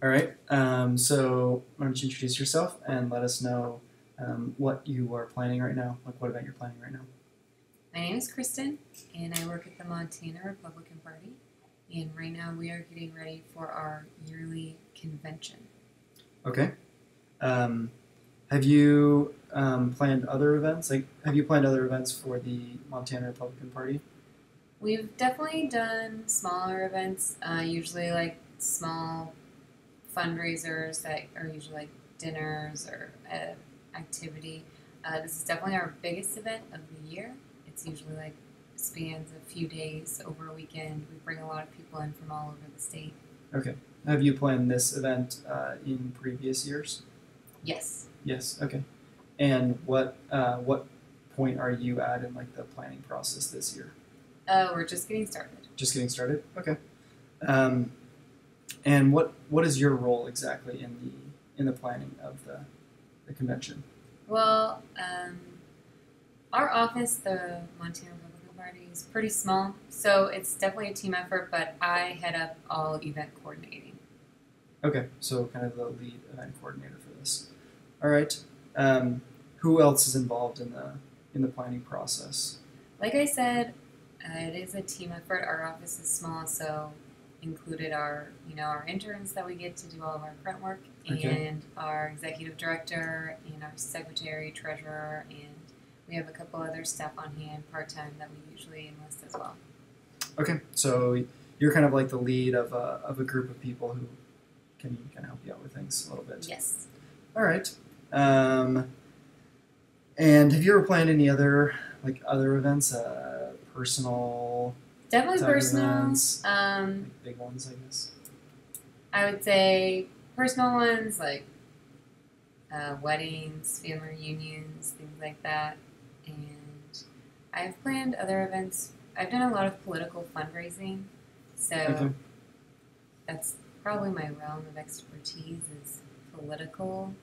All right. So why don't you introduce yourself and let us know what you are planning right now, like what event you're planning right now. My name is Kristen, and I work at the Montana Republican Party. And right now we are getting ready for our yearly convention. Okay. Um, have you planned other events? Like, have you planned other events for the Montana Republican Party? We've definitely done smaller events, usually like small fundraisers that are usually like dinners or activity. This is definitely our biggest event of the year. It's usually like spans a few days over a weekend. We bring a lot of people in from all over the state. Okay. Have you planned this event in previous years? Yes. Yes. Okay. And what point are you at in like the planning process this year? We're just getting started. Just getting started. Okay. Um, and what is your role exactly in the planning of the convention? Well, our office, the Montana Republican Party, is pretty small, so it's definitely a team effort, but I head up all event coordinating. Okay, so kind of the lead event coordinator for this. All right. Who else is involved in the planning process? Like I said, it is a team effort. Our office is small, so included our interns that we get to do all of our grunt work, Okay. and our executive director, and our secretary, treasurer, and we have a couple other staff on hand part time that we usually enlist as well. Okay, so you're kind of like the lead of a group of people who can kind of help you out with things a little bit. Yes. All right. And have you ever planned any other events, personal Definitely type personal. events, like big ones, I guess? I would say personal ones like weddings, family reunions, things like that. And I've planned other events. I've done a lot of political fundraising, so Okay. that's probably my realm of expertise is political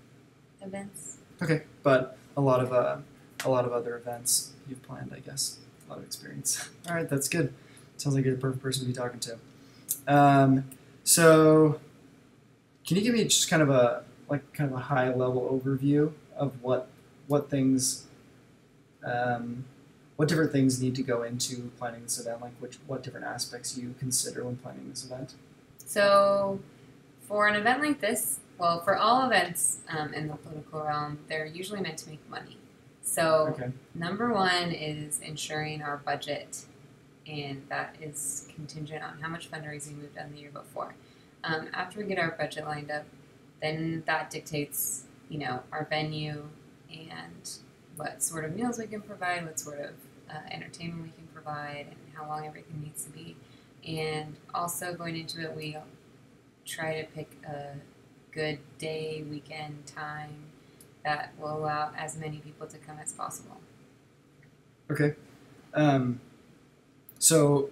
events. Okay, but a lot of other events you've planned, I guess. A lot of experience. All right, that's good. Sounds like you're the perfect person to be talking to. So, can you give me just kind of a high level overview of what things, what different things need to go into planning this event? Like what different aspects you consider when planning this event? So, for an event like this, well, for all events in the political realm, they're usually meant to make money. So, Okay. number one is ensuring our budget, and that is contingent on how much fundraising we've done the year before. After we get our budget lined up, then that dictates, our venue and what sort of meals we can provide, what sort of entertainment we can provide, and how long everything needs to be. And also going into it, we try to pick a good day, weekend time that will allow as many people to come as possible. Okay. Um, so,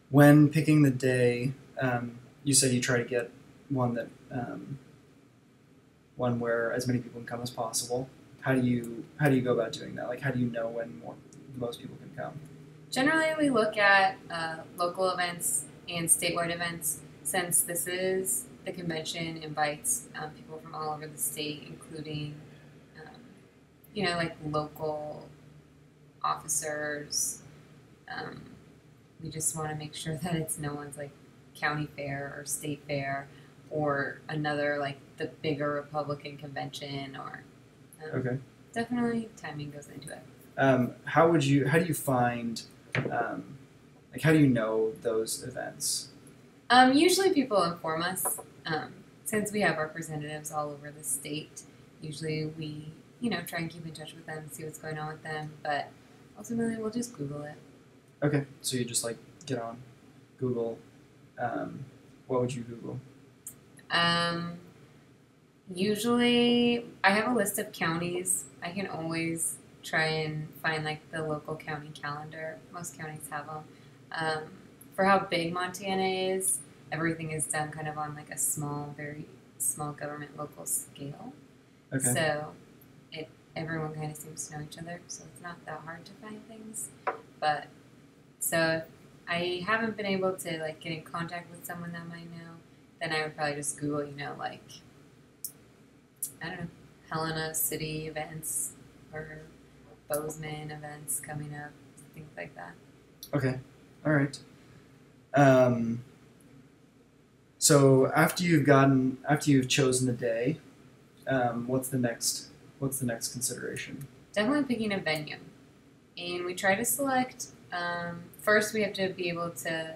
when picking the day, you said you try to get one that one where as many people can come as possible. How do you go about doing that? Like, how do you know when most people can come? Generally, we look at local events and statewide events. Since this is the convention, invites people from all over the state, including, like local officers. Um, we just want to make sure that it's no one's like county fair or state fair or another like the bigger Republican convention or Okay. definitely timing goes into it. How do you find like how do you know those events? Usually people inform us since we have representatives all over the state. Usually we try and keep in touch with them, see what's going on with them, but ultimately we'll just Google it. Okay, so you just like get on Google. What would you Google? Um, Usually, I have a list of counties. I can always try and find like the local county calendar. Most counties have them. Um, for how big Montana is, everything is done kind of on like a small, very small government local scale. Okay. So everyone kind of seems to know each other, so it's not that hard to find things. But so I haven't been able to like get in contact with someone that might know. then I would probably just Google, like, I don't know, Helena City events or Bozeman events coming up, things like that. Okay. All right. So after you've chosen the day, what's the next consideration? Definitely picking a venue. And we try to select, first we have to be able to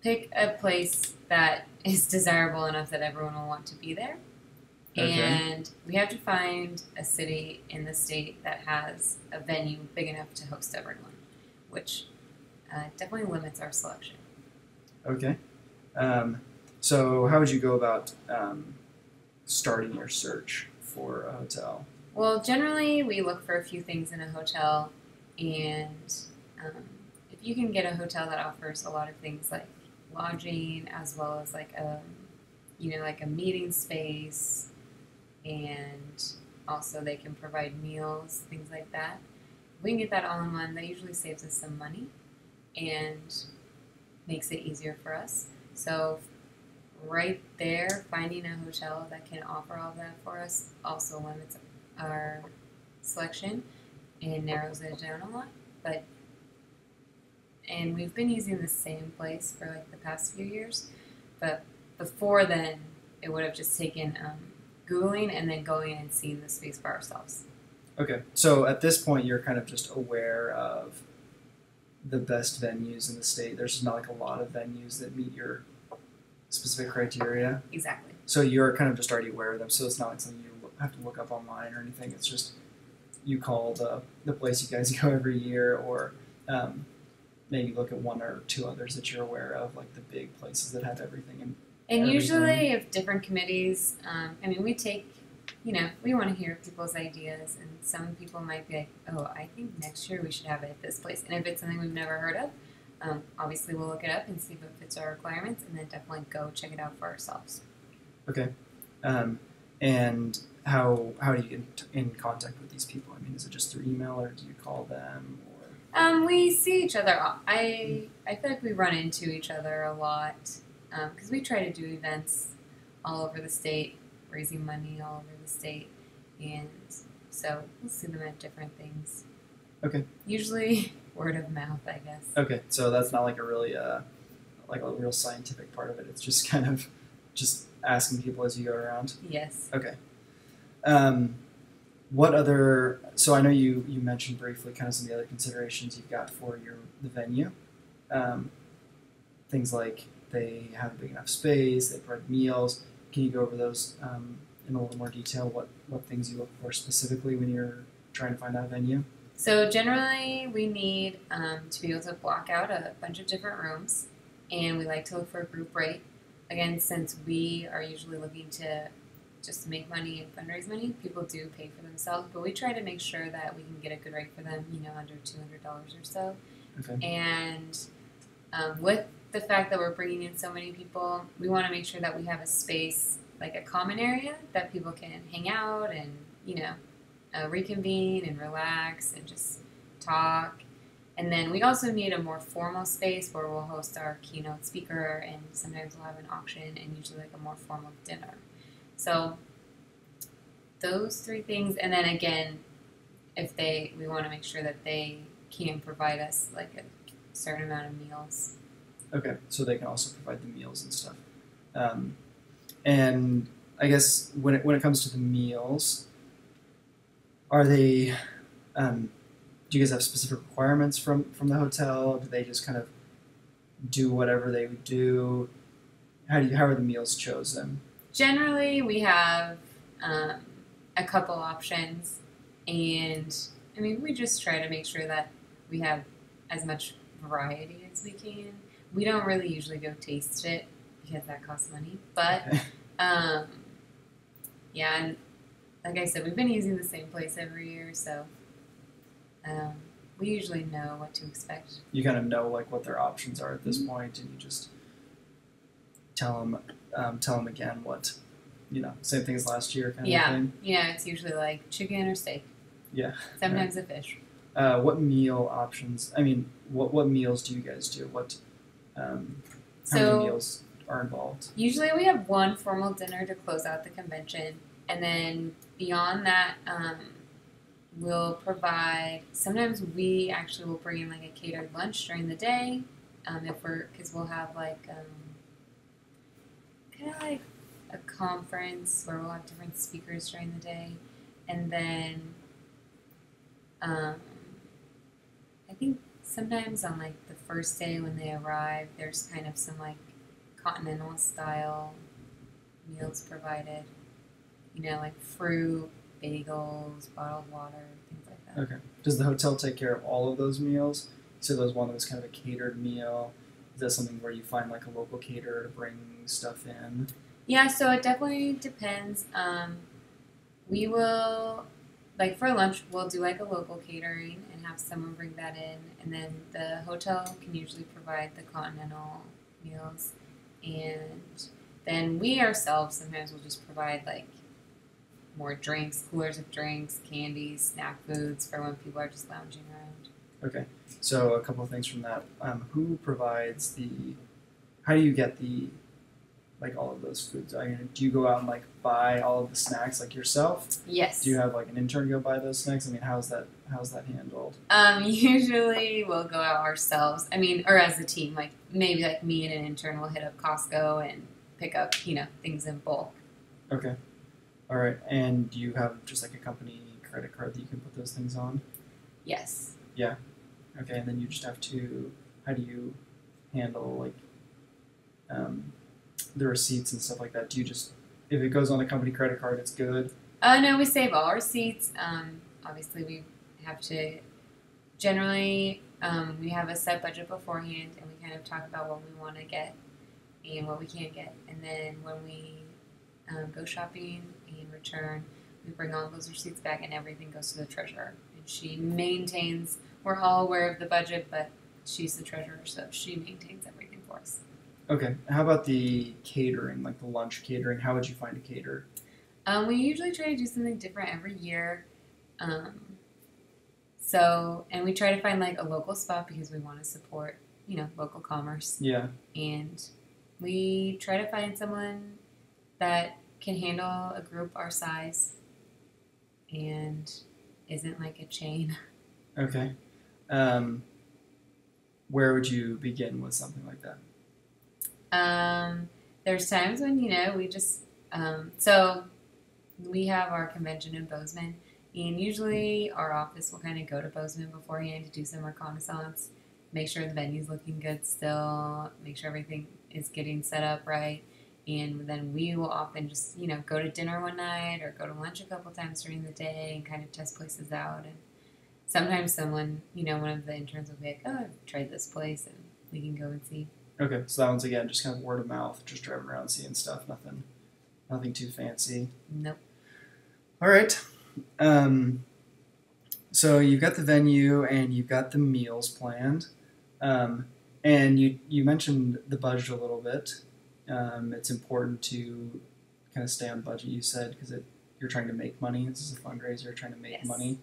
pick a place that is desirable enough that everyone will want to be there. Okay. And we have to find a city in the state that has a venue big enough to host everyone, which definitely limits our selection. Okay. So how would you go about starting your search for a hotel? Well, generally we look for a few things in a hotel, and if you can get a hotel that offers a lot of things like lodging as well as like a meeting space, and also they can provide meals, things like that. If we can get that all in one, that usually saves us some money and makes it easier for us. So right there, finding a hotel that can offer all of that for us also limits our selection and narrows it down a lot. And we've been using the same place for like the past few years, but before then it would have just taken Googling and then going and seeing the space for ourselves. Okay, so at this point you're kind of just aware of the best venues in the state. There's not like a lot of venues that meet your specific criteria. Exactly. So you're kind of just already aware of them. So it's not like something you have to look up online or anything. It's just you call the place you guys go every year, or maybe look at one or two others that you're aware of, like the big places that have everything. And usually, if different committees, we take, we want to hear people's ideas, and some people might be like, oh, I think next year we should have it at this place. And if it's something we've never heard of, obviously we'll look it up and see if it fits our requirements, and then definitely go check it out for ourselves. Okay. And how do you get in contact with these people? I mean, is it just through email, or do you call them? Or we see each other. I feel like we run into each other a lot because we try to do events all over the state, raising money all over the state, and so we'll see them at different things. Okay. Usually word of mouth, I guess. Okay, so that's not like a really like a real scientific part of it. It's just kind of just asking people as you go around. Yes. Okay. What other? So I know you mentioned briefly kind of some of the other considerations you've got for the venue. Things like they have a big enough space, they provide meals. Can you go over those in a little more detail? What things you look for specifically when you're trying to find that venue? So generally, we need to be able to block out a bunch of different rooms, and we like to look for a group rate. Again, since we are usually looking to just make money and fundraise money, people do pay for themselves, but we try to make sure that we can get a good rate for them, under $200 or so. Okay. And with the fact that we're bringing in so many people, we want to make sure that we have a space, like a common area, that people can hang out and, reconvene and relax and just talk. And then we also need a more formal space where we'll host our keynote speaker, and sometimes we'll have an auction and usually like a more formal dinner. So those three things, and then again, we want to make sure that they can provide us like a certain amount of meals. Okay, so they can also provide the meals and stuff. And I guess when it comes to the meals, are they? Do you guys have specific requirements from the hotel? Do they just kind of do whatever they would do? How are the meals chosen? Generally, we have a couple options, and we just try to make sure that we have as much variety as we can. We don't really usually go taste it because that costs money, but yeah, and like I said, we've been using the same place every year, so we usually know what to expect. You kind of know like what their options are at this point, and you just tell them again what, same thing as last year kind of thing. Yeah, it's usually like chicken or steak. Yeah. Sometimes a fish. What meal options? What meals do you guys do? How many meals are involved? Usually we have one formal dinner to close out the convention, and then beyond that, we'll provide. Sometimes we actually will bring in like a catered lunch during the day, because we'll have like kind of like a conference where we'll have different speakers during the day, and then I think sometimes on like the first day when they arrive, there's kind of some like continental style meals provided. Like fruit, bagels, bottled water, things like that. Okay. Does the hotel take care of all of those meals? So there was one that was kind of a catered meal. Is that something where you find like a local caterer to bring stuff in? Yeah, so it definitely depends. We will, like for lunch, we'll do like a local catering and have someone bring that in, and then the hotel can usually provide the continental meals, and then we ourselves sometimes will just provide like more drinks, coolers of drinks, candies, snack foods for when people are just lounging around. Okay. So a couple of things from that. Who provides how do you get like all of those foods? I mean, do you go out and like buy all of the snacks like yourself? Yes. Do you have like an intern go buy those snacks? I mean, how's that handled? Usually we'll go out ourselves. I mean, or as a team, like maybe like me and an intern will hit up Costco and pick up, things in bulk. Okay. All right. And do you have just like a company credit card that you can put those things on? Yes. Yeah. Okay. And then you just have to. How do you handle like the receipts and stuff like that? Do you just, if it goes on a company credit card, it's good? No, we save all receipts. Obviously, we have to generally we have a set budget beforehand, and we kind of talk about what we want to get and what we can't get, and then when we go shopping and return, we bring all those receipts back, and everything goes to the treasurer, and she maintains. We're all aware of the budget, but she's the treasurer, so she maintains everything for us. Okay. How about the catering, like the lunch catering? How would you find a caterer? We usually try to do something different every year. And we try to find like a local spot because we want to support, local commerce. Yeah. And we try to find someone that can handle a group our size and isn't like a chain. Okay. Where would you begin with something like that? There's times when, we just, so we have our convention in Bozeman, and usually our office will kind of go to Bozeman beforehand to do some reconnaissance, make sure the venue's looking good still, make sure everything is getting set up right, and then we will often just, go to dinner one night or go to lunch a couple times during the day and kind of test places out. And sometimes someone, one of the interns will be like, oh, I've tried this place, and we can go and see. Okay, so that one's again just kind of word of mouth, just driving around seeing stuff, nothing too fancy. Nope. All right. So you've got the venue and you've got the meals planned, and you mentioned the budget a little bit. It's important to kind of stay on budget. You said because you're trying to make money. This is a fundraiser. You're trying to make Yes. money.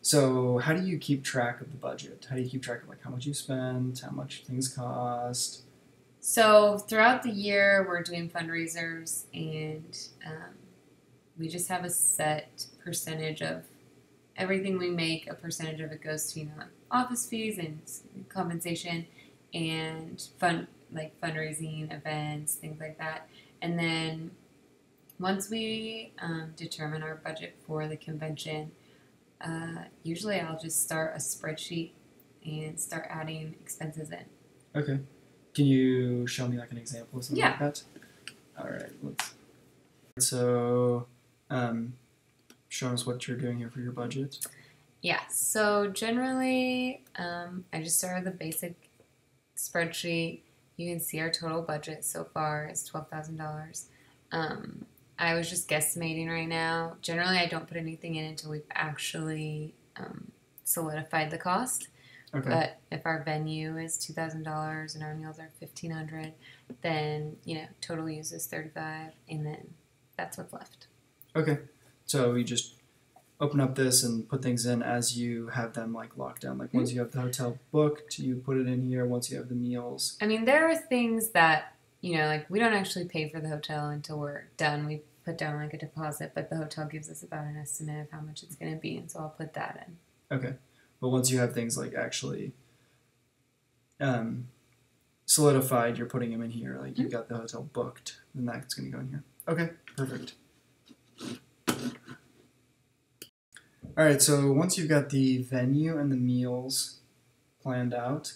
So how do you keep track of the budget? How do you keep track of like how much you spend, how much things cost? So throughout the year, we're doing fundraisers, and we just have a set percentage of everything we make. A percentage of it goes to office fees and compensation, and fundraising events, things like that. And then once we determine our budget for the convention, usually I'll just start a spreadsheet and start adding expenses in. Okay. Can you show me like an example of something Yeah. like that? All right. So, show us what you're doing here for your budget. Yeah, so generally, I just start with a basic spreadsheet. You can see our total budget so far is $12,000. I was just guesstimating right now. Generally, I don't put anything in until we've actually solidified the cost. Okay. But if our venue is $2,000 and our meals are $1,500, then total use is $35,000, and then that's what's left. Okay. So you just open up this and put things in as you have them like locked down. Like once you have the hotel booked, you put it in here. Once you have the meals. I mean, there are things that like we don't actually pay for the hotel until we're done. We put down like a deposit, but the hotel gives us about an estimate of how much it's going to be, and so I'll put that in. Okay. But once you have things like actually solidified, you're putting them in here, like you've got the hotel booked, then that's going to go in here. Okay, perfect. All right, so once you've got the venue and the meals planned out,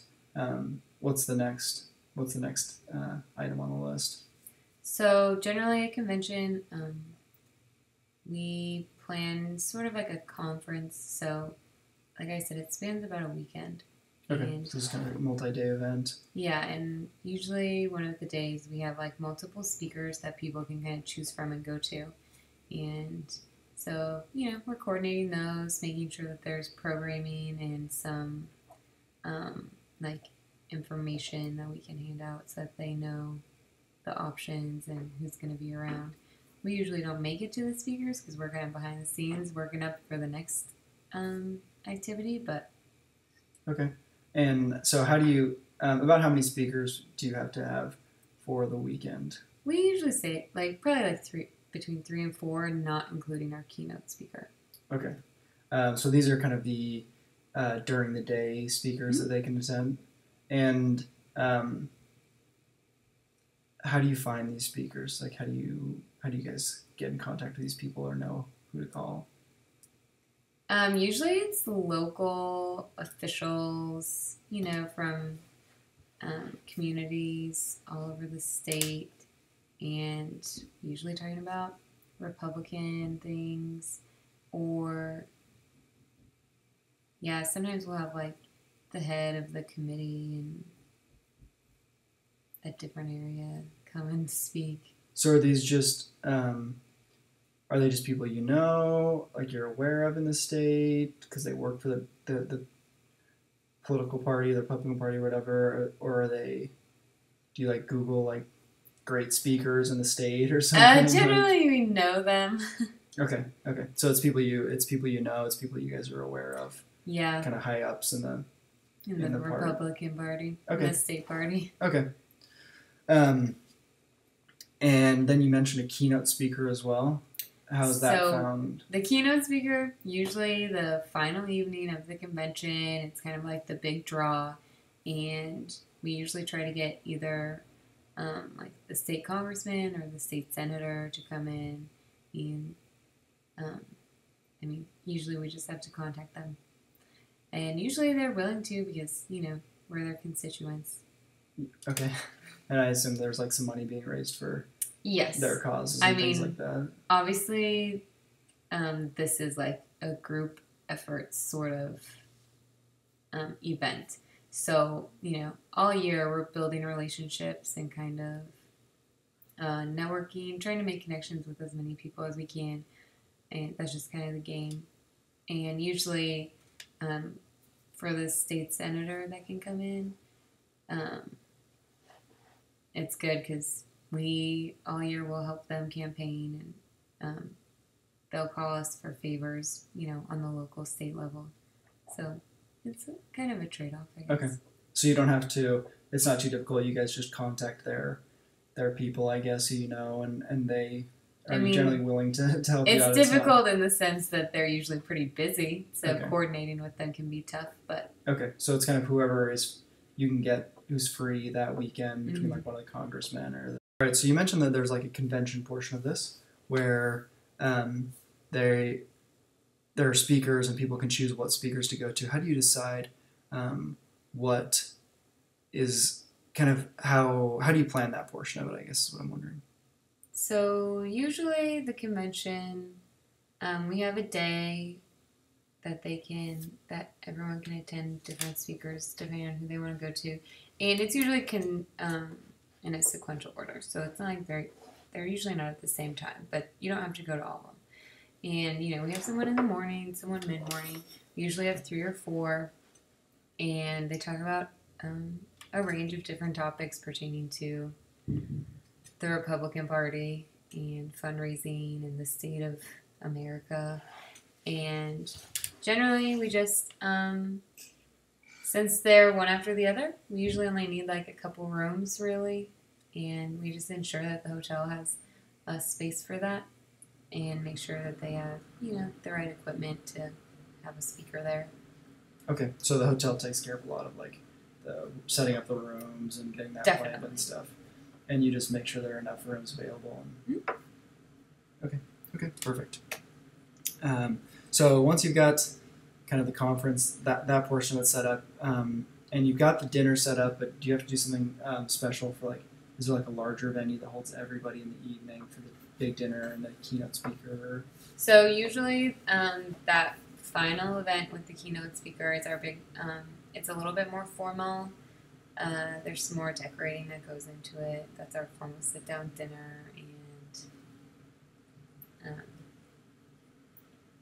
what's the next item on the list? So generally at convention, we plan sort of like a conference. So like I said, it spans about a weekend. Okay, and, so it's kind of like a multi-day event. Yeah, and usually one of the days we have like multiple speakers that people can kind of choose from and go to. And so, we're coordinating those, making sure that there's programming and some like information that we can hand out so that they know the options and who's going to be around. We usually don't make it to the speakers because we're kind of behind the scenes working up for the next activity, but... Okay. And so how do you, about how many speakers do you have to have for the weekend? We usually say, probably between 3 and 4, not including our keynote speaker. Okay. So these are kind of the during the day speakers that they can attend. And how do you find these speakers? Like, how do you guys get in contact with these people or know who to call? Usually it's local officials, from communities all over the state, and usually talking about Republican things, or sometimes we'll have the head of the committee in a different area come and speak. So are these just are they just people you're aware of in the state because they work for the political party, the Republican Party, or whatever, or are they? Do you Google great speakers in the state or something? Generally, we know them. Okay. So it's people you know. It's people you guys are aware of. Yeah. Kind of high ups in the Republican Party. Okay. In the state party. Okay. And then you mentioned a keynote speaker as well. How's that found? The keynote speaker, usually the final evening of the convention, it's kind of like the big draw, and we usually try to get either the state congressman or the state senator to come in, and usually we just have to contact them, and usually they're willing to because we're their constituents. Okay, and I assume there's some money being raised for. Yes. Their causes and things like that. Obviously, this is a group effort sort of event. So, all year we're building relationships and kind of networking, trying to make connections with as many people as we can. And that's just kind of the game. And usually, for the state senator that can come in, it's good because we all year will help them campaign, and they'll call us for favors, on the local state level. So it's kind of a trade-off, I guess. Okay. So you don't have to, it's not too difficult. You guys just contact their people, I guess, and they are generally willing to help you out. It's difficult in the sense that they're usually pretty busy, so okay. Coordinating with them can be tough, but... Okay, so it's kind of whoever you can get who's free that weekend between one of the congressmen or... All right, so you mentioned that there's a convention portion of this where there are speakers and people can choose what speakers to go to. How do you decide what is kind of how do you plan that portion of it, I guess is what I'm wondering. So usually the convention, we have a day that everyone can attend different speakers depending on who they want to go to. And it's usually in a sequential order. So it's not they're usually not at the same time, but you don't have to go to all of them. And, we have someone in the morning, someone mid-morning. We usually have 3 or 4, and they talk about a range of different topics pertaining to the Republican Party and fundraising and the state of America. And generally we just, since they're one after the other, we usually only need a couple rooms really. and we just ensure that the hotel has a space for that, and make sure that they have, the right equipment to have a speaker there. Okay, so the hotel takes care of a lot of like the setting up the rooms and getting that planned Definitely. and stuff, and you just make sure there are enough rooms available. And... Okay, perfect. So once you've got kind of the conference, that portion of it set up, and you've got the dinner set up, but do you have to do something special for like, is there like a larger venue that holds everybody in the evening for the big dinner and the keynote speaker? So usually that final event with the keynote speaker is our big, it's a little bit more formal. There's some more decorating that goes into it. That's our formal sit-down dinner. And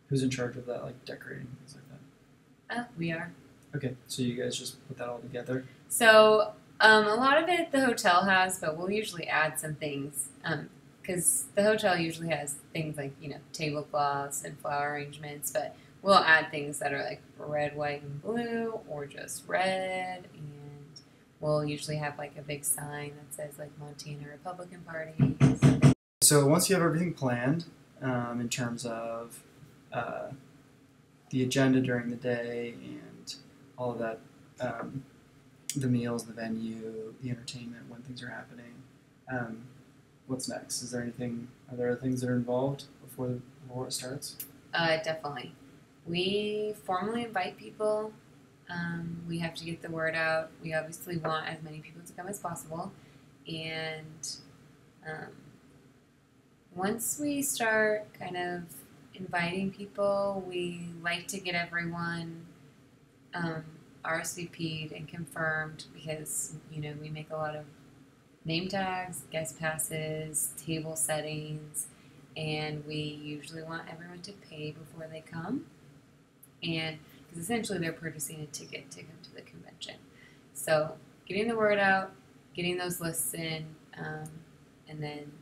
who's in charge of that, like decorating and things like that? We are. Okay, so you guys just put that all together? So a lot of it the hotel has, but we'll usually add some things. Because the hotel usually has things like, tablecloths and flower arrangements, but we'll add things that are like red, white, and blue, or just red, and we'll usually have like a big sign that says like Montana Republican Party. So once you have everything planned, in terms of the agenda during the day and all of that, the meals, the venue, the entertainment, when things are happening, what's next? Are there other things that are involved before it starts? Definitely. We formally invite people. We have to get the word out. We obviously want as many people to come as possible. And once we start kind of inviting people, we like to get everyone RSVP'd and confirmed because, we make a lot of name tags, guest passes, table settings, and we usually want everyone to pay before they come. And because essentially they're purchasing a ticket to come to the convention. So getting the word out, getting those lists in, and then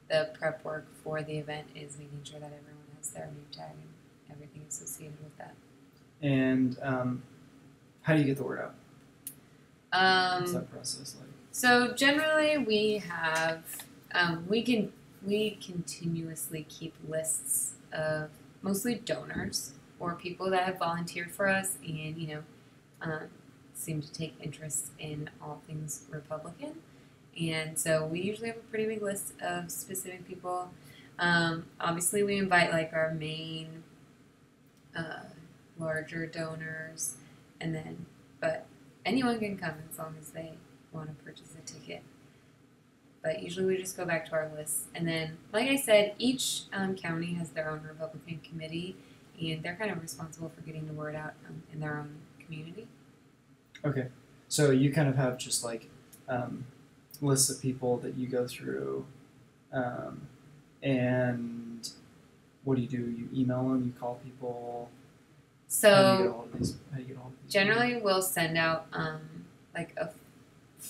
the prep work for the event is making sure that everyone has their name tag and everything associated with that. And how do you get the word out? What's that process like? So generally we have, we continuously keep lists of mostly donors or people that have volunteered for us and, seem to take interest in all things Republican. And so we usually have a pretty big list of specific people. Obviously we invite like our main larger donors, but anyone can come as long as they want to purchase a ticket. But usually we just go back to our list. And then, like I said, each county has their own Republican committee, and they're kind of responsible for getting the word out in their own community. Okay. So you kind of have just like lists of people that you go through, and what do? You email them, you call people? So how do you get a hold of these people? Generally we'll send out like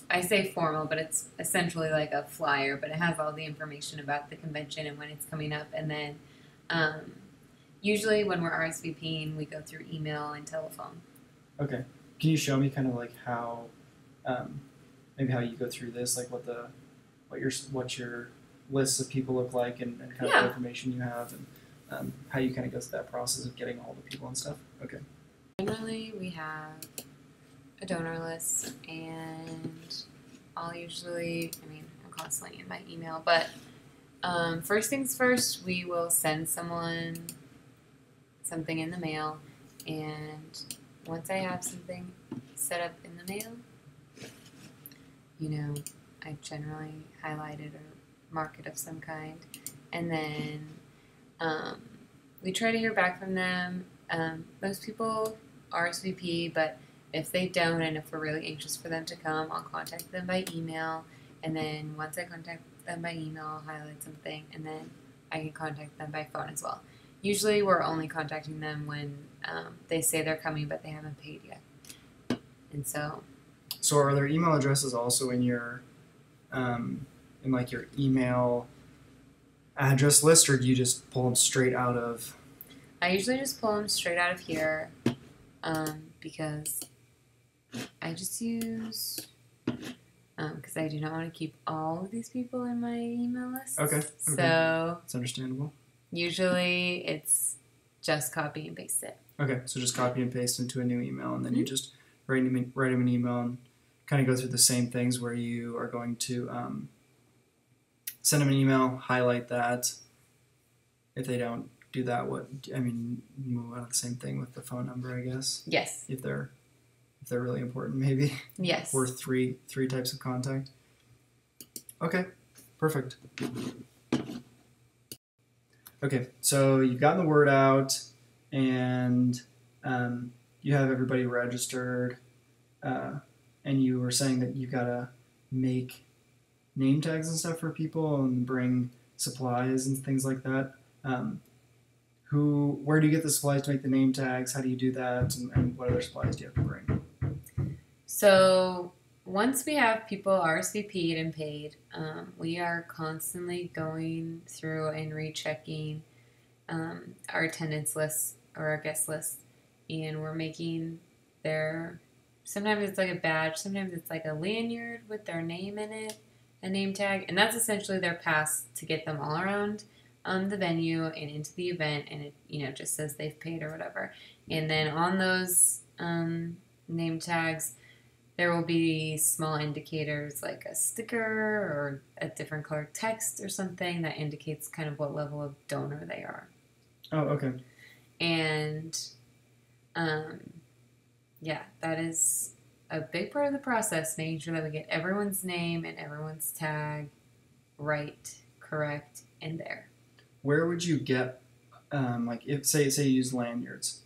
I say formal, but it's essentially like a flyer, but it has all the information about the convention and when it's coming up. And then usually when we're RSVPing, we go through email and telephone. Okay. Can you show me kind of like how, maybe how you go through this, like what your lists of people look like and kind of what information you have and how you kind of go through that process of getting all the people and stuff? Okay. Generally, we have a donor list, and I'm constantly in my email, but first things first, we will send someone something in the mail, and once I have something set up in the mail, I generally highlight it or mark it of some kind, and then we try to hear back from them. Most people RSVP, but if they don't and if we're really anxious for them to come, I'll contact them by email, and then once I contact them by email, I'll highlight something, and then I can contact them by phone as well. Usually we're only contacting them when they say they're coming but they haven't paid yet. And so are there email addresses also in your in like your email address list, or do you just pull them straight out of? I usually just pull them straight out of here because I just use because I do not want to keep all of these people in my email list. Okay. So it's understandable. Usually it's just copy and paste it. Okay, so just copy and paste into a new email, and then you just write him an email and kind of go through the same things where you are going to send them an email, highlight that. If they don't do that, move on to the same thing with the phone number, I guess. Yes. If they're really important, maybe. Yes. Or three types of contact. Okay, perfect. Okay, so you've gotten the word out, and you have everybody registered, and you were saying that you've got to make name tags and stuff for people and bring supplies and things like that. Where do you get the supplies to make the name tags? How do you do that? And what other supplies do you have to bring? So once we have people RSVP'd and paid, we are constantly going through and rechecking our attendance lists or our guest lists, and we're making sometimes it's like a badge, sometimes it's like a lanyard with their name in it, a name tag, and that's essentially their pass to get them all around the venue and into the event, and it just says they've paid or whatever. And then on those name tags, there will be small indicators like a sticker or a different color text or something that indicates kind of what level of donor they are. Oh, okay. And that is a big part of the process, making sure that we get everyone's name and everyone's tag right, correct, in there. Where would you get, if say you use lanyards,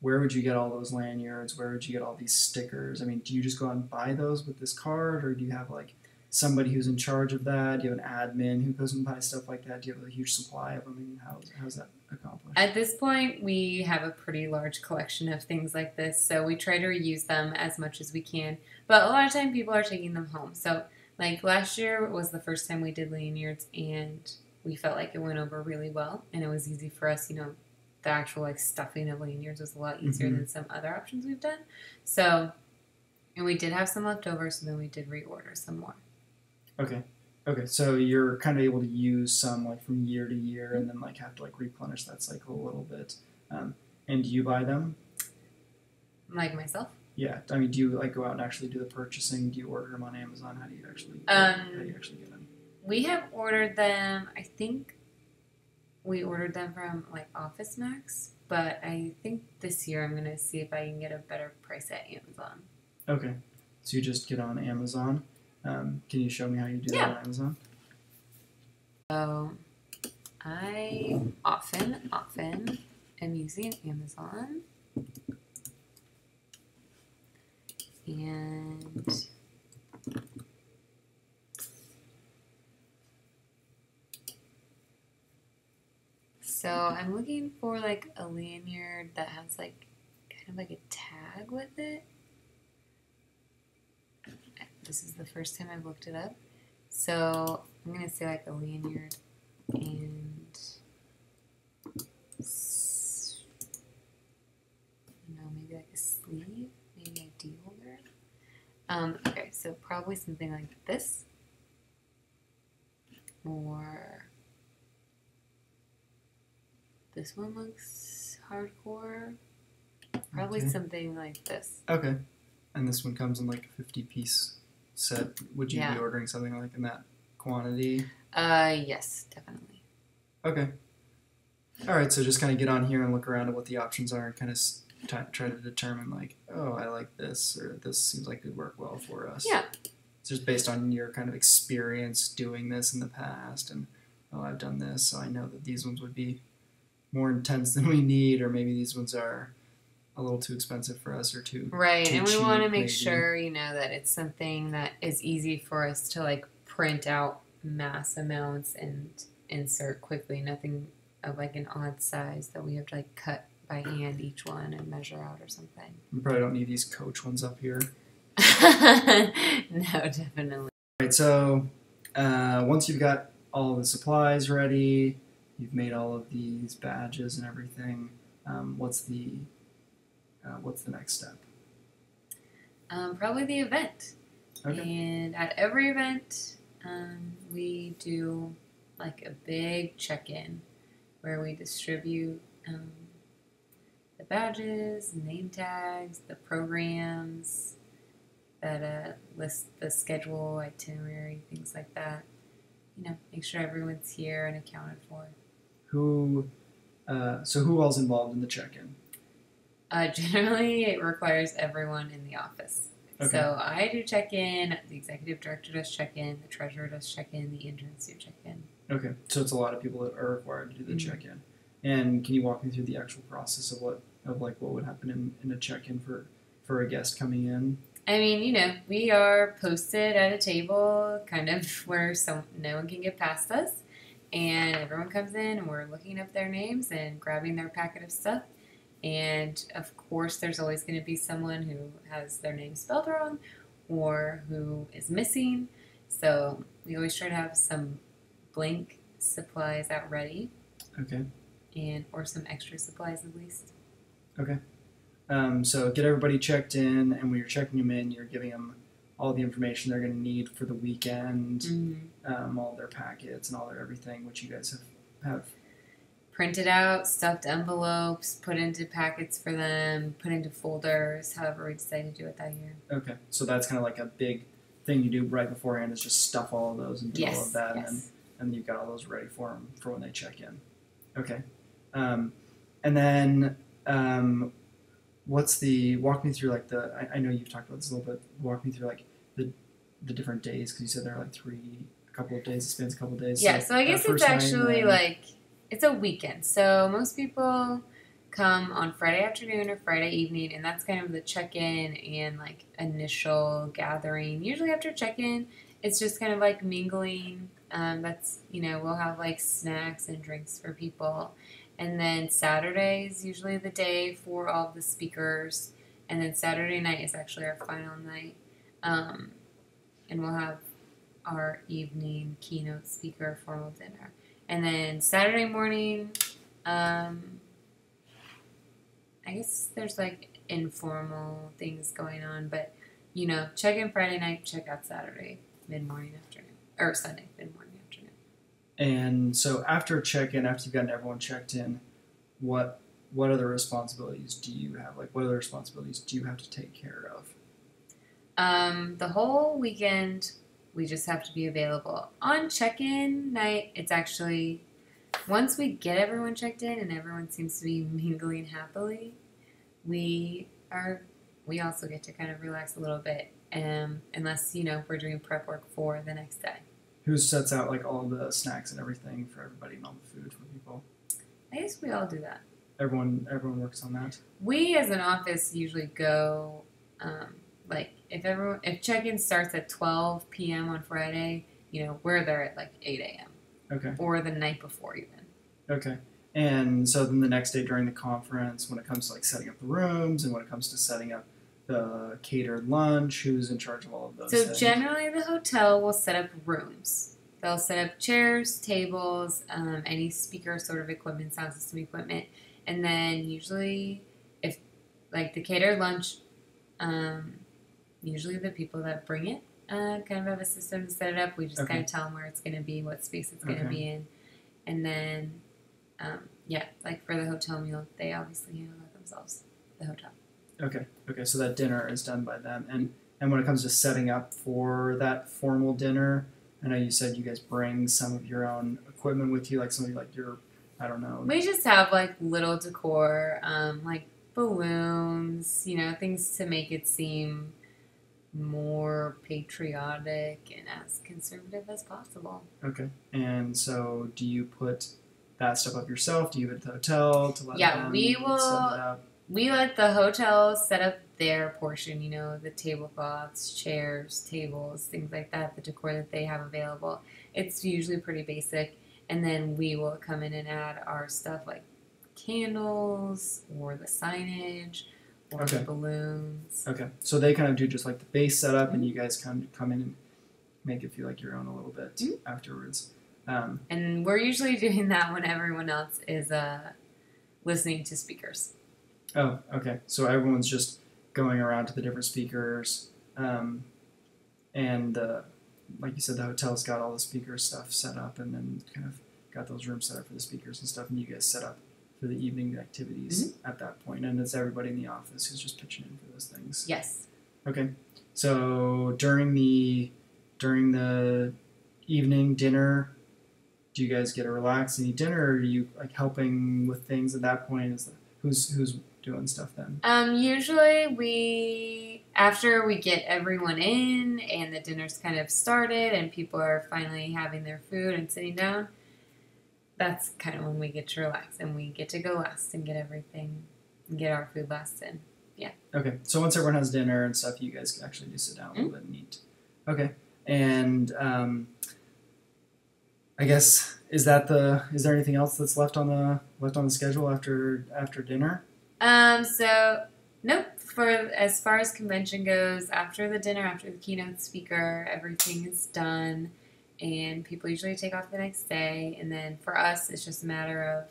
where would you get all those lanyards? Where would you get all these stickers? I mean, do you just go out and buy those with this card, or do you have somebody who's in charge of that? Do you have an admin who goes and buys stuff like that? Do you have a huge supply of them? I mean, how's that accomplished? At this point, we have a pretty large collection of things like this, so we try to reuse them as much as we can. But a lot of time, people are taking them home. So, last year was the first time we did lanyards, and we felt like it went over really well, and it was easy for us, the actual stuffing of lanyards was a lot easier than some other options we've done. So, and we did have some left over, so then we did reorder some more. Okay, so you're kind of able to use some from year to year, and then have to replenish that cycle a little bit. And do you buy them? Like myself? Yeah, I mean, do you go out and actually do the purchasing? Do you order them on Amazon? How do you actually get them? We have ordered them. I think we ordered them from Office Max, but I think this year I'm going to see if I can get a better price at Amazon. Okay, so you just get on Amazon. Can you show me how you do that on Amazon? So I often am using Amazon, and so I'm looking for a lanyard that has kind of a tag with it. This is the first time I've looked it up. So I'm going to say a lanyard and maybe a sleeve, maybe a D holder. Okay, so probably something like this. Or this one looks hardcore. Probably something like this. Okay. And this one comes in a 50-piece set. Would you be ordering something in that quantity? Yes, definitely. Okay. All right, so just kind of get on here and look around at what the options are and kind of try to determine oh, I like this, or this seems like it would work well for us. Yeah. It's just based on your kind of experience doing this in the past, and I've done this, so I know that these ones would be more intense than we need, or maybe these ones are a little too expensive for us, or too right, too and we cheap, want to make maybe. sure that it's something that is easy for us to print out mass amounts and insert quickly. Nothing of an odd size that we have to cut by hand each one and measure out or something. We probably don't need these Coach ones up here. No, definitely. All right, so once you've got all the supplies ready, you've made all of these badges and everything, what's the next step? Probably the event. Okay. And at every event, we do like a big check-in where we distribute the badges, name tags, the programs that list the schedule, itinerary, things like that. Make sure everyone's here and accounted for. So who all's involved in the check-in? Generally, it requires everyone in the office. Okay. So I do check-in, the executive director does check-in, the treasurer does check-in, the interns do check-in. Okay, so it's a lot of people that are required to do the check-in. And can you walk me through the actual process of what would happen in a check-in for a guest coming in? I mean, we are posted at a table kind of where no one can get past us. And everyone comes in and we're looking up their names and grabbing their packet of stuff. And of course, there's always going to be someone who has their name spelled wrong or who is missing. So we always try to have some blank supplies out ready. Okay. Or some extra supplies at least. Okay. So get everybody checked in, and when you're checking them in, you're giving them all the information they're going to need for the weekend, all their packets and all their everything, which you guys have printed out, stuffed envelopes, put into packets for them, put into folders, however we decide to do it that year. Okay, so that's kind of like a big thing you do right beforehand is just stuff all of those and do all of that, yes. and you've got all those ready for them for when they check in. Okay, and then walk me through like I know you've talked about this a little bit. Walk me through like the different days because you said there are like a couple of days. It spans a couple of days. Yeah, so I guess it's actually it's a weekend. So most people come on Friday afternoon or Friday evening, and that's kind of the check-in and like initial gathering. Usually after check-in, it's just kind of like mingling. We'll have like snacks and drinks for people. And then Saturday is usually the day for all of the speakers. And then Saturday night is actually our final night. And we'll have our evening keynote speaker formal dinner. And then Saturday morning, I guess there's like informal things going on. But, check in Friday night, check out Saturday, mid-morning, afternoon. Or Sunday, mid-morning, afternoon. And so after check-in, after you've gotten everyone checked in, what other responsibilities do you have? Like, what other responsibilities do you have to take care of? The whole weekend, we just have to be available. On check-in night, it's actually, once we get everyone checked in and everyone seems to be mingling happily, we also get to kind of relax a little bit, unless, we're doing prep work for the next day. Who sets out like all the snacks and everything for everybody and all the food for people? I guess we all do that. Everyone works on that? We as an office usually go, if check-in starts at 12 p.m. on Friday, we're there at like 8 a.m. Okay. Or the night before even. Okay. And so then the next day during the conference, when it comes to like setting up the rooms and when it comes to setting up the catered lunch, who's in charge of all of those things? Generally the hotel will set up rooms. They'll set up chairs, tables, any speaker sort of equipment, sound system equipment. And then usually if like the catered lunch, usually the people that bring it kind of have a system to set it up. We just kind of tell them where it's going to be, what space it's going to be in. And then, for the hotel meal, they obviously handle that themselves, the hotel. Okay, so that dinner is done by them. And when it comes to setting up for that formal dinner, I know you said you guys bring some of your own equipment with you, like some of your, I don't know. We just have like little decor, like balloons, things to make it seem more patriotic and as conservative as possible. Okay, and so do you put that stuff up yourself? Do you give it to the hotel to let them set it up? We let the hotel set up their portion, the tablecloths, chairs, tables, things like that, the decor that they have available. It's usually pretty basic. And then we will come in and add our stuff like candles or the signage or the balloons. Okay. So they kind of do just like the base setup and you guys come in and make it feel like your own a little bit afterwards. And we're usually doing that when everyone else is listening to speakers. Oh, okay. So everyone's just going around to the different speakers, and like you said, the hotel's got all the speaker stuff set up, and then kind of got those rooms set up for the speakers and stuff, and you guys set up for the evening activities at that point, and it's everybody in the office who's just pitching in for those things. Yes. Okay. So during the evening dinner, do you guys get a relax and eat dinner, or are you like helping with things at that point? Who's doing stuff then? Usually after we get everyone in and the dinner's kind of started and people are finally having their food and sitting down, that's kind of when we get to relax and we get to go last and get our food last in. Yeah. Okay. So once everyone has dinner and stuff, you guys actually do sit down a little bit and eat. Okay. And I guess is there anything else that's left on the schedule after dinner? So nope. For as far as convention goes, after the dinner, after the keynote speaker, everything is done, and people usually take off the next day. And then for us, it's just a matter of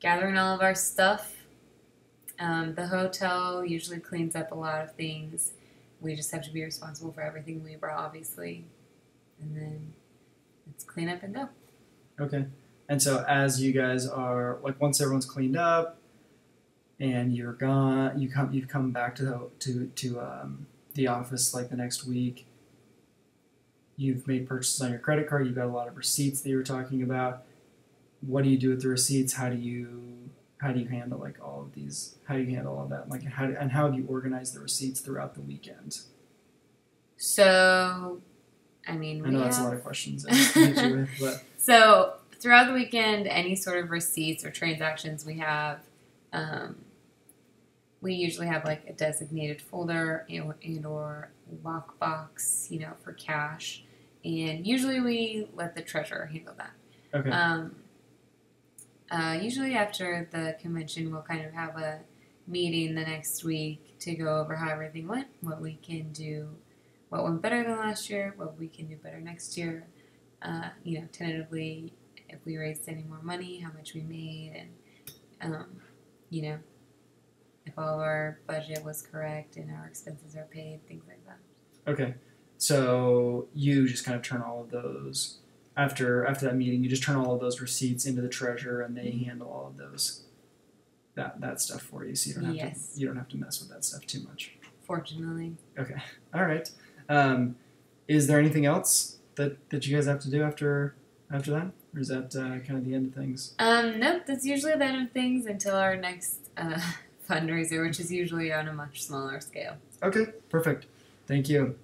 gathering all of our stuff. The hotel usually cleans up a lot of things. We just have to be responsible for everything we brought, obviously, and then it's clean up and go. Okay. And so as you guys are like, once everyone's cleaned up and you're gone, you've come back to the office like the next week. You've made purchases on your credit card. You've got a lot of receipts that you were talking about. What do you do with the receipts? How do you handle like all of these? How do you handle all of that? Like how have you organized the receipts throughout the weekend? So, I mean, I know that's a lot of questions to hit you with, but so throughout the weekend, any sort of receipts or transactions we have, we usually have like a designated folder and or lockbox, for cash, and usually we let the treasurer handle that. okay. Usually after the convention, we'll kind of have a meeting the next week to go over how everything went, what we can do, what went better than last year, what we can do better next year. Tentatively, if we raised any more money, how much we made, and if all of our budget was correct and our expenses are paid, things like that. Okay. So you just kind of turn all of those after that meeting. You just turn all of those receipts into the treasurer, and they handle all of those that stuff for you. So you don't have to mess with that stuff too much. Fortunately. Okay. All right. Is there anything else that you guys have to do after that, or is that kind of the end of things? Nope. That's usually the end of things until our next fundraiser, which is usually on a much smaller scale. Okay. Perfect. Thank you.